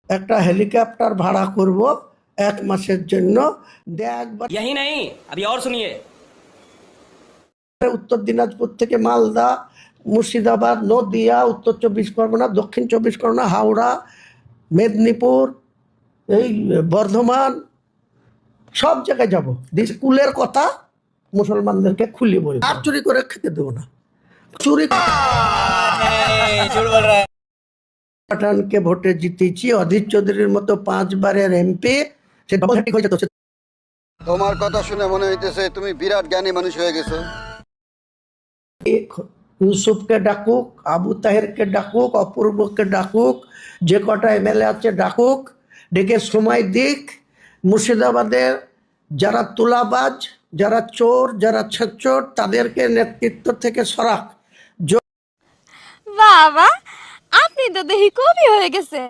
একটা হেলিকপ্টার ভাড়া করব 1 মাসের জন্য। একবার यही नहीं, अभी और सुनिए। উত্তর দিনাজপুর থেকে মালদা, মুর্শিদাবাদ, নদিয়া, উত্তর 24 পরগনা, দক্ষিণ 24 পরগনা, হাওড়া, মেদিনীপুর, এই বর্ধমান, সব জায়গায় যাব। স্কুলের কথা মুসলমানদেরকে খুলে বলবো, আর চুরি করে খেতে দেবো না। চুরি পাঠানকে ভোটে জিতেছি, অধীর চৌধুরীর মতো 5বারের এমপি, সে ডবল হ্যাট্রিক হয়েছে। তো তোমার কথা শুনে মনে হইতেছে তুমি বিরাট জ্ঞানী মানুষ হয়ে গেছো। ইউসুফকে ডাকুক, আবু তাহেরকে ডাকুক, অপূর্বকে ডাকুক, যে কটা এমএলএ আছে ডাকুক, ডেকে সময় দিক। মুর্শিদাবাদের যারা তুলাবাজ, যারা চোর, যারা ছেচোর, তাদেরকে নেতৃত্ব থেকে সরাক। বাবা, আপনি তো দেখি কবি হয়ে গেছে।